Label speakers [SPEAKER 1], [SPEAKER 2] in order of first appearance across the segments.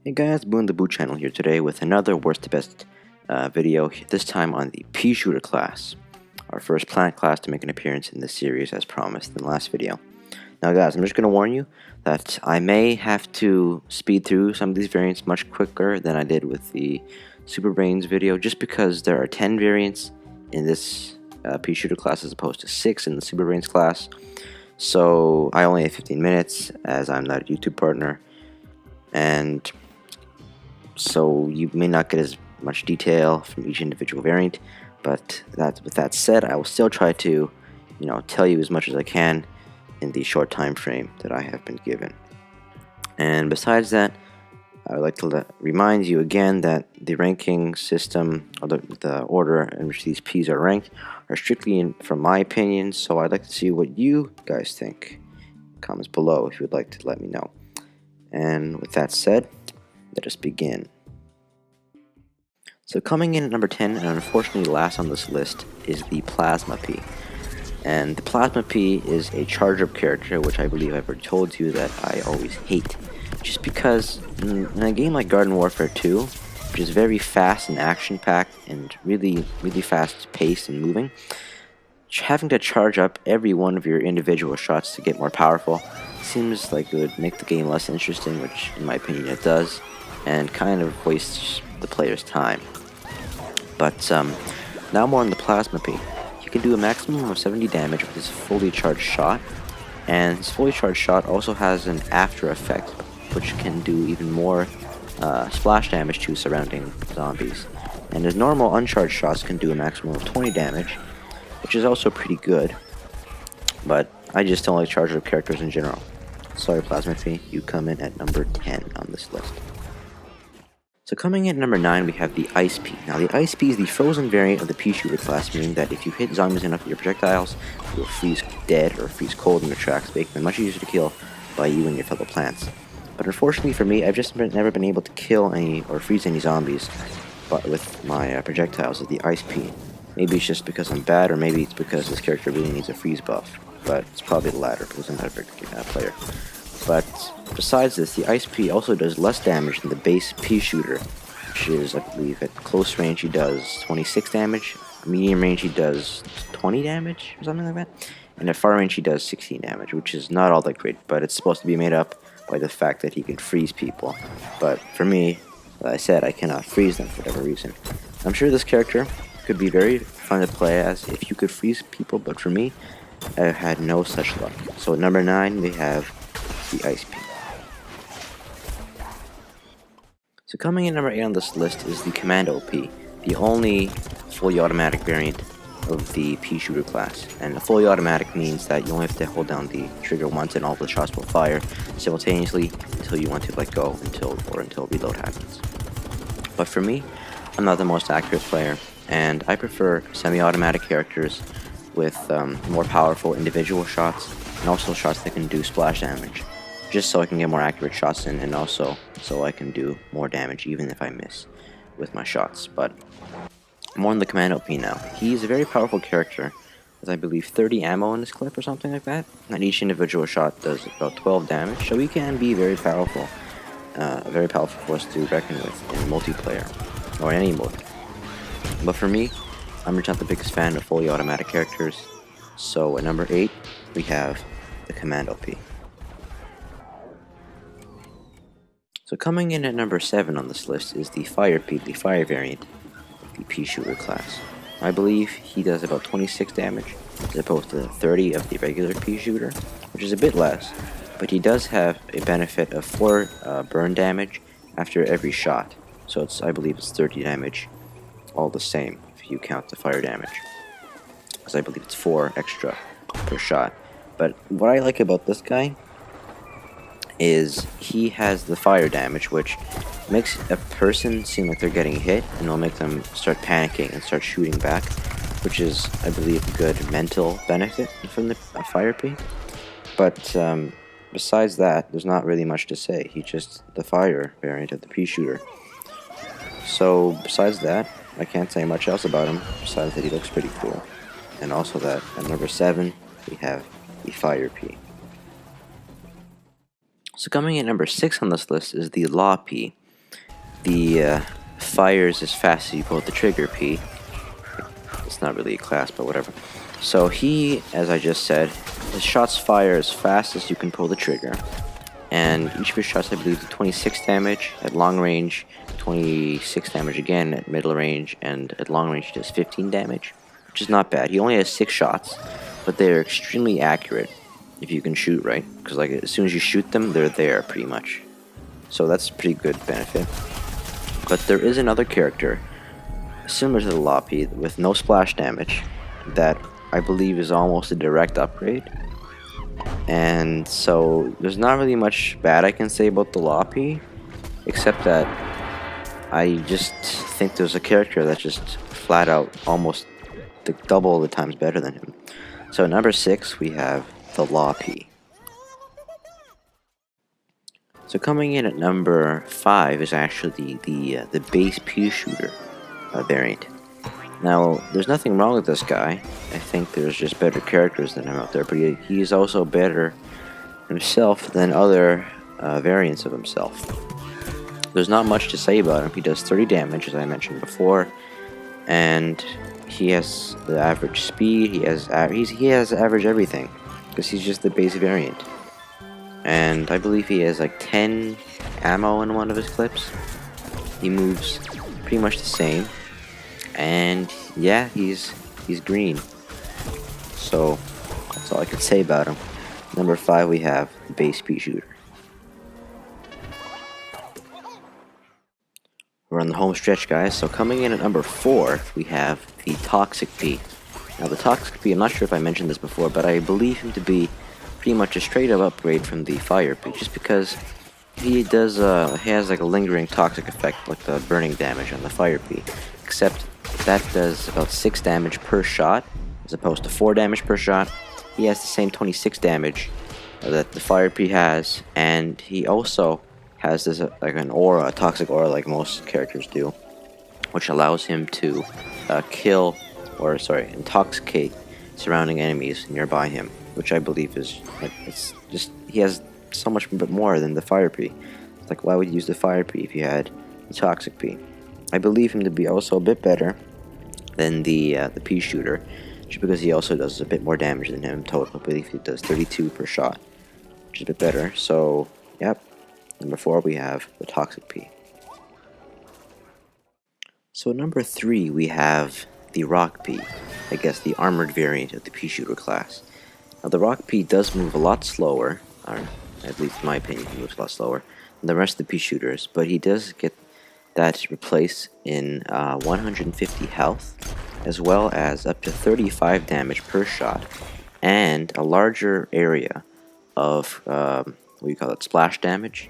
[SPEAKER 1] Hey guys, Boon the Boo channel here today with another worst to best video, this time on the Peashooter class, our first plant class to make an appearance in this series as promised in the last video. Now guys, I'm just going to warn you that I may have to speed through some of these variants much quicker than I did with the Super Brains video, just because there are 10 variants in this Peashooter class as opposed to 6 in the Super Brains class. So I only have 15 minutes as I'm not a YouTube partner, and so you may not get as much detail from each individual variant, but with that said, I will still try to, tell you as much as I can in the short time frame that I have been given. And besides that, I would like to remind you again that the ranking system, or the order in which these P's are ranked, are strictly from my opinion, so I'd like to see what you guys think. Comments below if you would like to let me know. And with that said, let us begin. So coming in at number 10, and unfortunately last on this list, is the Plasma P. And the Plasma P is a charge-up character, which I believe I've already told you that I always hate. Just because in a game like Garden Warfare 2, which is very fast and action-packed and really fast-paced and moving, having to charge up every one of your individual shots to get more powerful seems like it would make the game less interesting, which in my opinion it does, and kind of wastes the player's time. But now more on the Plasma P. He can do a maximum of 70 damage with his fully charged shot, and his fully charged shot also has an after effect, which can do even more splash damage to surrounding zombies. And his normal uncharged shots can do a maximum of 20 damage, which is also pretty good, but I just don't like charged up characters in general. Sorry Plasma P, you come in at number 10 on this list. So coming in at number 9, we have the Ice P. Now the Ice P is the frozen variant of the Peashooter class, meaning that if you hit zombies enough with your projectiles, you'll freeze dead or freeze cold in your tracks, making them much easier to kill by you and your fellow plants. But unfortunately for me, I've just never been able to kill any or freeze any zombies but with my projectiles with the Ice P. Maybe it's just because I'm bad, or maybe it's because this character really needs a freeze buff, but it's probably the latter because I'm not a very good player. But besides this, the Ice P also does less damage than the base Peashooter, which is, I believe, at close range he does 26 damage, medium range he does 20 damage, or something like that, and at far range he does 16 damage, which is not all that great, but it's supposed to be made up by the fact that he can freeze people. But for me, as I said, I cannot freeze them for whatever reason. I'm sure this character could be very fun to play as if you could freeze people, but for me, I've had no such luck. So at number 9, we have the Ice P. So coming in number 8 on this list is the Commando P, the only fully automatic variant of the Peashooter class. And the fully automatic means that you only have to hold down the trigger once and all the shots will fire simultaneously until you want to let go until reload happens. But for me, I'm not the most accurate player, and I prefer semi-automatic characters with more powerful individual shots and also shots that can do splash damage, just so I can get more accurate shots in, and also so I can do more damage even if I miss with my shots. But more on the Commando P now. He's a very powerful character with, I believe, 30 ammo in his clip or something like that, and each individual shot does about 12 damage, so he can be very powerful, a very powerful force to reckon with in multiplayer or any mode. But for me, I'm just not the biggest fan of fully automatic characters, so at number 8 we have the Commando P. So coming in at number 7 on this list is the Fire P, the fire variant of the Peashooter class. I believe he does about 26 damage as opposed to the 30 of the regular Peashooter, which is a bit less, but he does have a benefit of 4 burn damage after every shot, so I believe it's 30 damage all the same if you count the fire damage, because I believe it's 4 extra per shot. But what I like about this guy is he has the fire damage, which makes a person seem like they're getting hit, and it'll make them start panicking and start shooting back, which is, I believe, a good mental benefit from the Fire P. But besides that, there's not really much to say. He's just the fire variant of the Peashooter. So besides that, I can't say much else about him, besides that he looks pretty cool. And also that at number 7, we have the Fire P. So coming in number 6 on this list is the Law P. the fires as fast as you pull the trigger P. It's not really a class, but whatever. So he, as I just said, his shots fire as fast as you can pull the trigger, and each of his shots, I believe, do 26 damage at long range, 26 damage again at middle range, and at long range he does 15 damage, which is not bad. He only has 6 shots, but they're extremely accurate if you can shoot right, because like as soon as you shoot them, they're there pretty much. So that's a pretty good benefit. But there is another character similar to the Loppy with no splash damage that I believe is almost a direct upgrade. And so there's not really much bad I can say about the Loppy, except that I just think there's a character that's just flat out almost double the times better than him. So at number 6 we have the Loppy. So coming in at number 5 is actually the base Peashooter variant. Now, there's nothing wrong with this guy. I think there's just better characters than him out there, but he is also better himself than other variants of himself. There's not much to say about him. He does 30 damage, as I mentioned before, and he has the average speed. He has average everything, because he's just the base variant. And I believe he has like 10 ammo in one of his clips. He moves pretty much the same. And yeah, he's green. So that's all I can say about him. Number 5 we have the base Peashooter. We're on the home stretch, guys. So coming in at number 4 we have the Toxic P. Now the Toxic P, I'm not sure if I mentioned this before, but I believe him to be pretty much a straight up upgrade from the Fire P, just because he does he has like a lingering toxic effect like the burning damage on the Fire P, except that does about 6 damage per shot as opposed to 4 damage per shot. He has the same 26 damage that the Fire P has, and he also has this like an aura, a toxic aura like most characters do, which allows him to intoxicate surrounding enemies nearby him, which I believe is like, it's just, he has so much bit more than the Fire P. It's like, why would you use the Fire P if you had the Toxic P? I believe him to be also a bit better than the Peashooter, just because he also does a bit more damage than him. Total, I believe he does 32 per shot, which is a bit better. So, yep. Number 4 we have the Toxic P. So number 3 we have the Rock P. I guess the armored variant of the Peashooter class. Now the Rock P does move a lot slower, or at least in my opinion he moves a lot slower than the rest of the Peashooters, but he does get that replaced in 150 health, as well as up to 35 damage per shot, and a larger area of splash damage,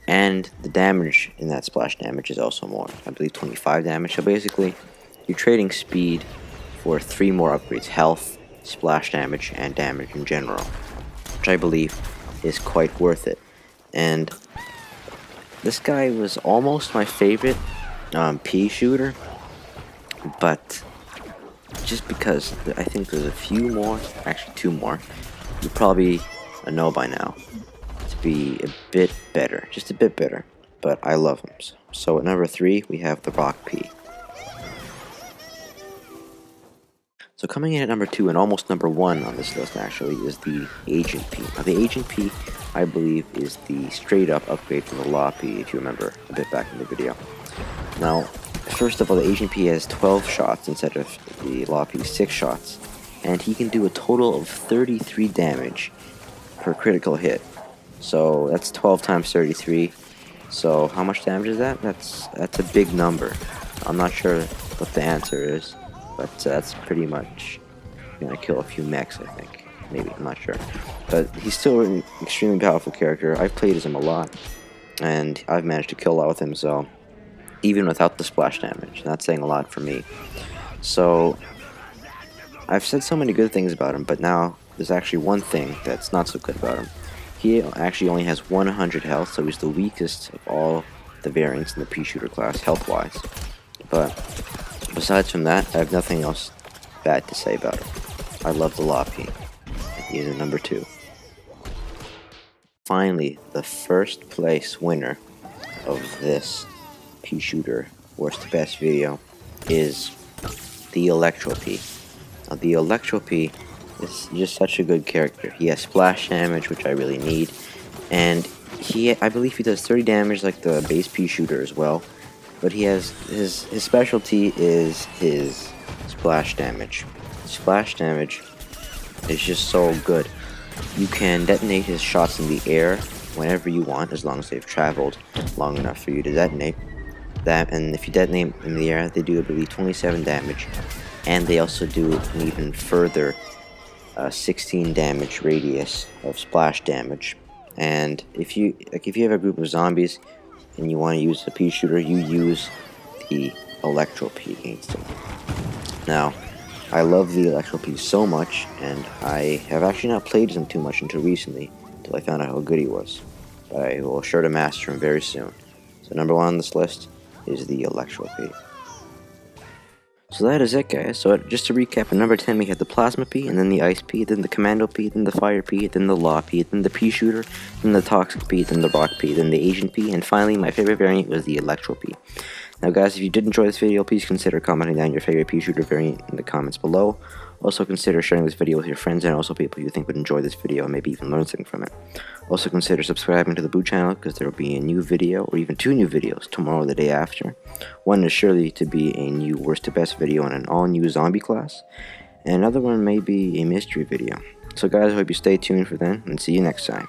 [SPEAKER 1] and the damage in that splash damage is also more. I believe 25 damage. So basically, you're trading speed for 3 more upgrades: health, splash damage, and damage in general, which I believe is quite worth it. And this guy was almost my favorite Peashooter, but just because I think there's a few more, actually 2 more, you probably know by now, to be a bit better, just a bit better, but I love him. So at number 3 we have the Rock P. So coming in at number 2 and almost number 1 on this list actually is the Agent P. Now the Agent P, I believe, is the straight up upgrade from the Law P, if you remember a bit back in the video. Now, first of all, the Agent P has 12 shots instead of the Law P's 6 shots, and he can do a total of 33 damage per critical hit. So that's 12 times 33. So how much damage is that? That's a big number. I'm not sure what the answer is, but that's pretty much gonna kill a few mechs, I think. Maybe, I'm not sure. But he's still an extremely powerful character. I've played as him a lot, and I've managed to kill a lot with him, so even without the splash damage. That's saying a lot for me. So I've said so many good things about him, but now there's actually one thing that's not so good about him. He actually only has 100 health, so he's the weakest of all the variants in the Peashooter class, health-wise. But besides from that, I have nothing else bad to say about him. I love the Loppy. He is at number 2. Finally, the first place winner of this Peashooter worst to best video is the Electro P. Now, the Electro P is just such a good character. He has splash damage, which I really need, and I believe he does 30 damage like the base Peashooter as well, but he has his specialty is his splash damage. Splash damage is just so good. You can detonate his shots in the air whenever you want, as long as they've traveled long enough for you to detonate that. And if you detonate in the air, they do, I believe, 27 damage, and they also do an even further 16 damage radius of splash damage. And if you have a group of zombies and you want to use the Peashooter, you use the Electro P against them. Now, I love the Electro P so much, and I have actually not played him too much until recently, until I found out how good he was. But I will sure to master him very soon. So number 1 on this list is the Electro P. So that is it, guys. So just to recap, at number 10 we had the Plasma P, and then the Ice P, then the Commando P, then the Fire P, then the Law P, then the Peashooter, then the Toxic P, then the Rock P, then the Asian P, and finally my favorite variant was the Electro P. Now guys, if you did enjoy this video, please consider commenting down your favorite Peashooter variant in the comments below. Also consider sharing this video with your friends and also people you think would enjoy this video and maybe even learn something from it. Also consider subscribing to the Boo channel, because there will be a new video, or even 2 new videos, tomorrow or the day after. One is surely to be a new worst to best video on an all new zombie class, and another one may be a mystery video. So guys, I hope you stay tuned for then, and see you next time.